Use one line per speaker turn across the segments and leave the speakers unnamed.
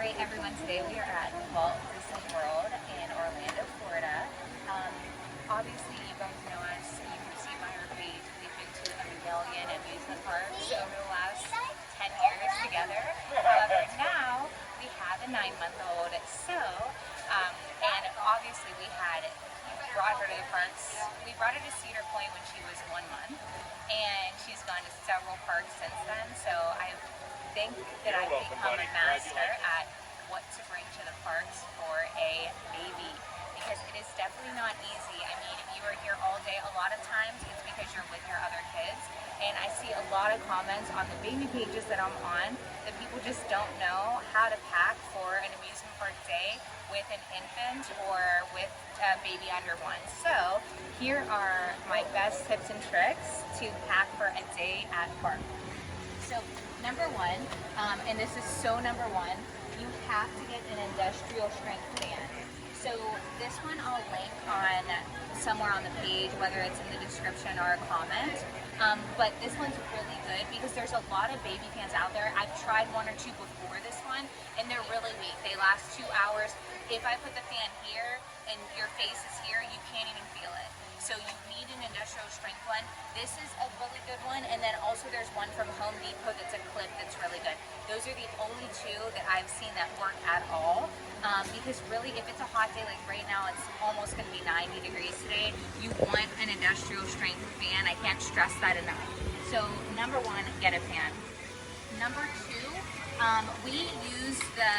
Alright everyone, today we are at Walt Disney World in Orlando, Florida. Obviously you guys know us, you can see by our page, we've been to a million amusement parks over the last 10 years together. However, now we have a 9-month-old, and obviously we brought her to the parks. We brought her to Cedar Point when she was 1 month, and she's gone to several parks since then, so I think that I've become a master at what to bring to the parks for a baby, because it is definitely not easy. I mean, if you are here all day, a lot of times it's because you're with your other kids, and I see a lot of comments on the baby pages that I'm on that people just don't know how to pack for an amusement park day with an infant or with a baby under 1. So here are my best tips and tricks to pack for a day at park. So number 1, and this is so number 1, you have to get an industrial strength fan. So this one I'll link on somewhere on the page, whether it's in the description or a comment. But this one's really good because there's a lot of baby fans out there. I've tried 1 or 2 before this one, and they're really weak. They last 2 hours. If I put the fan here and your face is here, you can't even feel it. So you need an industrial strength one. This is a really good one, and then also there's one from Home Depot that's a clip that's really good. Those are the only 2 that I've seen that work at all. Because really, if it's a hot day, like right now, it's almost going to be 90 degrees today, you want an industrial strength fan. I can't stress that enough. So number 1, get a fan. Number 2, we use the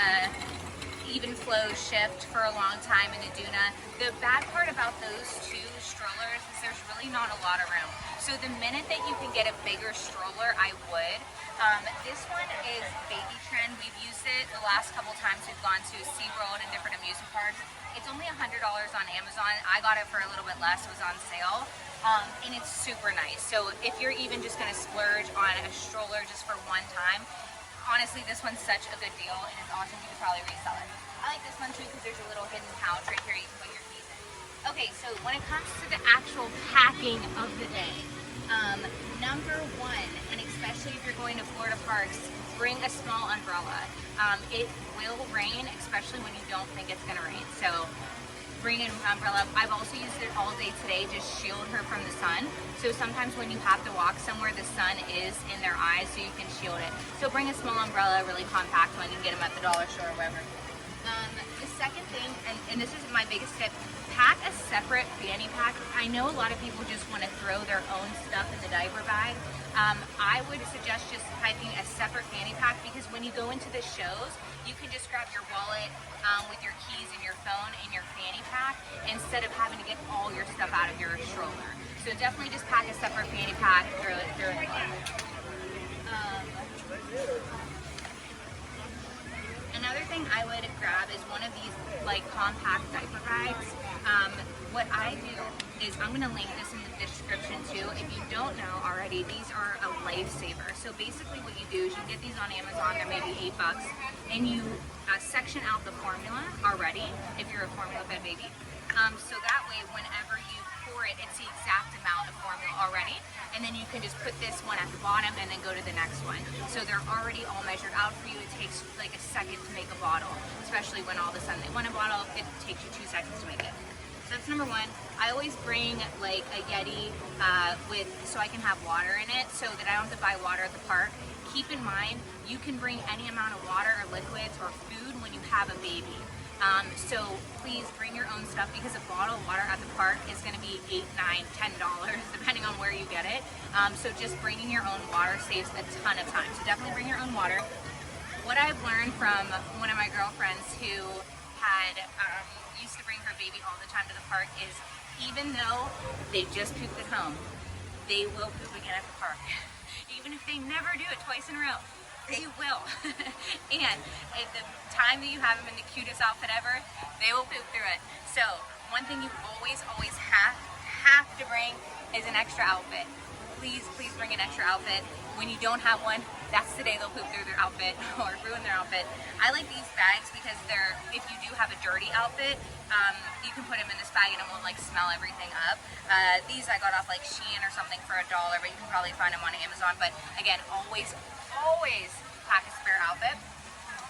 even flow shift for a long time in Aduna. The bad part about those 2 strollers is there's really not a lot of room. So the minute that you can get a bigger stroller, I would. This one is Baby Trend. We've used it the last couple times we've gone to SeaWorld and different amusement parks. It's only $100 on Amazon. I got it for a little bit less. It was on sale. And it's super nice. So if you're even just going to splurge on a stroller just for one time, honestly, this one's such a good deal, and it's awesome. You could probably resell it. I like this one too because there's a little hidden pouch right here you can put your keys in. Okay, so when it comes to the actual packing of the day, number 1, and especially if you're going to Florida parks, bring a small umbrella. It will rain, especially when you don't think it's going to rain. So bring an umbrella. I've also used it all day today to shield her from the sun. So sometimes when you have to walk somewhere, the sun is in their eyes, so you can shield it. So bring a small umbrella, a really compact one. You can get them at the dollar store or wherever. The second thing, and this is my biggest tip, pack a separate fanny pack. I know a lot of people just want to throw their own stuff in the diaper bag. I would suggest just packing a separate fanny pack because when you go into the shows, you can just grab your wallet with your keys and your phone in your fanny pack instead of having to get all your stuff out of your stroller. So definitely just pack a separate fanny pack, throw it in the car. Another thing I would grab is one of these like compact diaper bags. What I do is I'm going to link this in the description too. If you don't know already, these are a lifesaver. So basically what you do is you get these on Amazon, they're maybe $8, and you section out the formula already if you're a formula fed baby. So that way whenever you pour it, it's the exact amount of formula already, and then you can just put this one at the bottom and then go to the next one. So they're already all measured out for you. It takes like a second to make a bottle, especially when all of a sudden they want a bottle, it takes you 2 seconds to make it. So that's number 1. I always bring like a Yeti so I can have water in it so that I don't have to buy water at the park. Keep in mind, you can bring any amount of water or liquids or food when you have a baby. So please bring your own stuff because a bottle of water at the park is going to be $8, $9, $10 depending on where you get it. So just bringing your own water saves a ton of time. So definitely bring your own water. What I've learned from one of my girlfriends who had used to bring her baby all the time to the park is even though they just pooped at home, they will poop again at the park. Even if they never do it twice in a row, they will. And at the time that you have them in the cutest outfit ever, they will poop through it. So one thing you always have to bring is an extra outfit. Please bring an extra outfit. When you don't have one, that's the day they'll poop through their outfit or ruin their outfit. I like these bags because if you do have a dirty outfit, you can put them in this bag and it won't like smell everything up. These I got off like Shein or something for $1, but you can probably find them on Amazon. But again, always pack a spare outfit.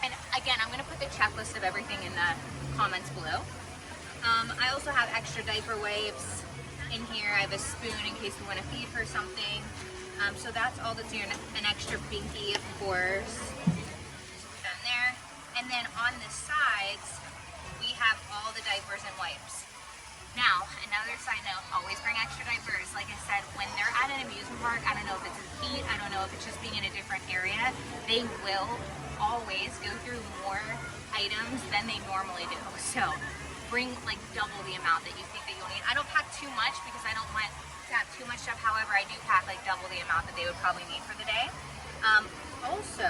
And I again, I'm going to put the checklist of everything in the comments below. I also have extra diaper wipes in here. I have a spoon in case we want to feed her something. So that's all that's here. An extra binky, of course. Done there. And then on the sides, we have all the diapers and wipes. Now, another side note, always bring extra diapers. Like I said, when they're at an amusement park, I don't know if it's the heat, I don't know if it's just being in a different area, they will always go through more items than they normally do. So bring like double the amount that you think that you'll need. I don't pack too much because I don't want to have too much stuff. However, I do pack like double the amount that they would probably need for the day. Also,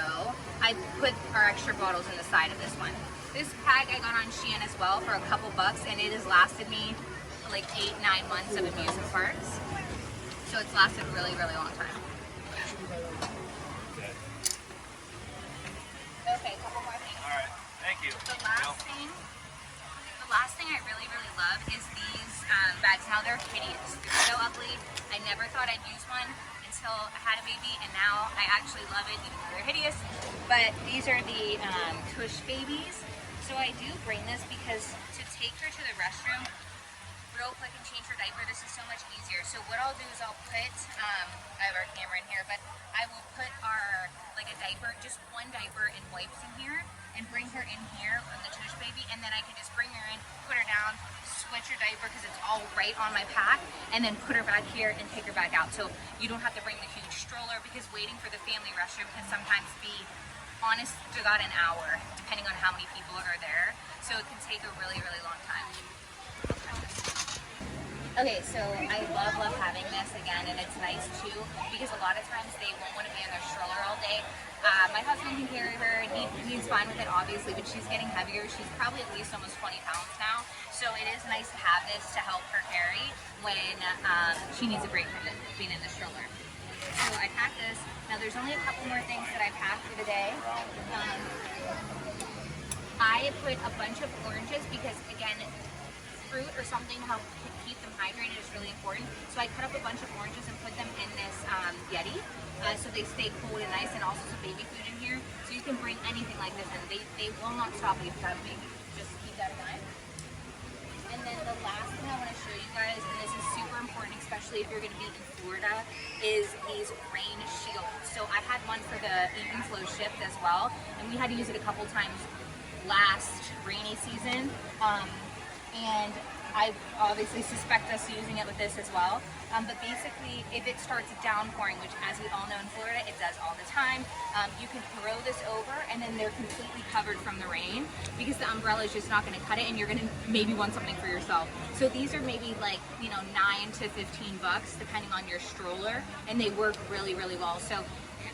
I put our extra bottles in the side of this one. This bag I got on Shein as well for a couple bucks, and it has lasted me like 8-9 months of amusement parks. So it's lasted a really, really long time. Okay, a couple more things.
Alright, thank you.
The last thing I really, really love is these bags. Now they're hideous. They're so ugly. I never thought I'd use one until I had a baby, and now I actually love it, even though they're hideous. But these are the Tushbabies. So I do bring this because to take her to the restroom real quick and change her diaper, this is so much easier. So what I'll do is I'll put, I have our camera in here, but I will put our, like a diaper, just one diaper and wipes in here, and bring her in here on the Tushbaby, and then I can just bring her in, put her down, switch her diaper because it's all right on my pack, and then put her back here and take her back out. So you don't have to bring the huge stroller, because waiting for the family restroom can sometimes be, honest to God, an hour, depending on how many people are there. So it can take a really, really long time. Okay, so I love having this again, and it's nice too, because a lot of times they won't want to be in their stroller all day. My husband can carry her, and he's fine with it, obviously, but she's getting heavier. She's probably at least almost 20 pounds now, so it is nice to have this to help her carry when she needs a break from being in the stroller. So I packed this. Now there's only a couple more things that I packed for the day. I put a bunch of oranges because, again, fruit or something to help keep them hydrated is really important. So I cut up a bunch of oranges and put them in this Yeti, so they stay cool and nice, and also some baby food in here. So you can bring anything like this, and they will not stop you if you have a baby. Just keep that in mind. And then the last thing I want to show you guys, and this is super important, especially if you're going to be in Florida, is these rain shields. So I had one for the Eat and Flow shift as well, and we had to use it a couple times last rainy season. And I obviously suspect us using it with this as well. But basically, if it starts downpouring, which as we all know in Florida, it does all the time, you can throw this over and then they're completely covered from the rain because the umbrella is just not going to cut it, and you're going to maybe want something for yourself. So these are maybe like, you know, $9 to $15 depending on your stroller, and they work really, really well. So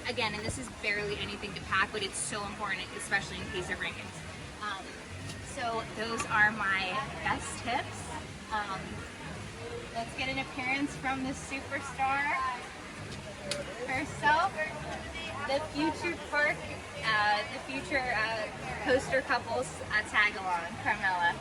again, and this is barely anything to pack, but it's so important, especially in case of rankings. So those are my best tips. Let's get an appearance from the superstar herself, the future park, the future coaster couples tag along, Carmela.